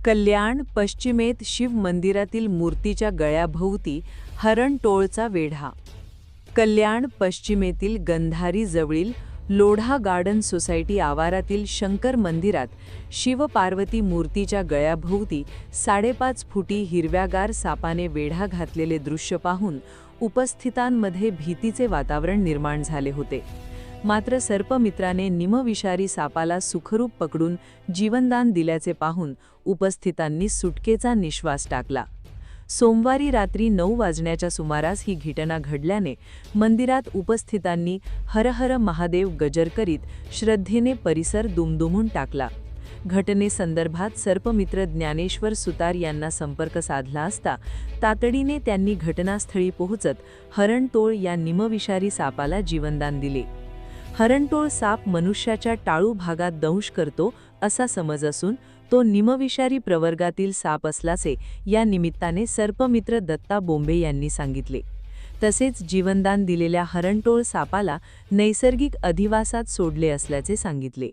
कल्याण पश्चिमेत शिव मंदिरातील मूर्तीच्या गळ्याभोवती हरणटोळचा वेढा. कल्याण पश्चिमेतील गंधारी जवळील लोढा गार्डन सोसायटी आवारातील शंकर मंदिरात शिव-पार्वती मूर्तीच्या गळ्याभोवती 5.5 फुटी हिरव्यागार सापाने वेढा घातलेले दृश्य पाहून उपस्थितांमध्ये भीतीचे वातावरण निर्माण झाले होते. मात्र सर्पमित्राने निमविषारी सापाला सुखरूप पकडून जीवनदान दिल्याचे पाहून उपस्थितांनी सुटकेचा निश्वास टाकला. सोमवारी रात्री 9 वाजण्याच्या सुमारास ही घटना घडल्याने मंदिरात उपस्थितांनी हर हर महादेव गजर करीत श्रद्धेने परिसर दुमदुमून टाकला. घटनेसंदर्भात सर्पमित्र ज्ञानेश्वर सुतार यांना संपर्क साधला असता तातडीने त्यांनी घटनास्थळी पोहोचत हरणटोळ या निमविषारी सापाला जीवनदान दिले. हरणटोळ साप मनुष्याच्या टाळू भागात दंश करतो असा समज असून तो निमविषारी प्रवर्गातील साप असल्याचे या निमित्ताने सर्पमित्र दत्ता बोंबे यांनी सांगितले. तसेच जीवनदान दिलेल्या हरणटोळ सापाला नैसर्गिक अधिवासात सोडले असल्याचे सांगितले.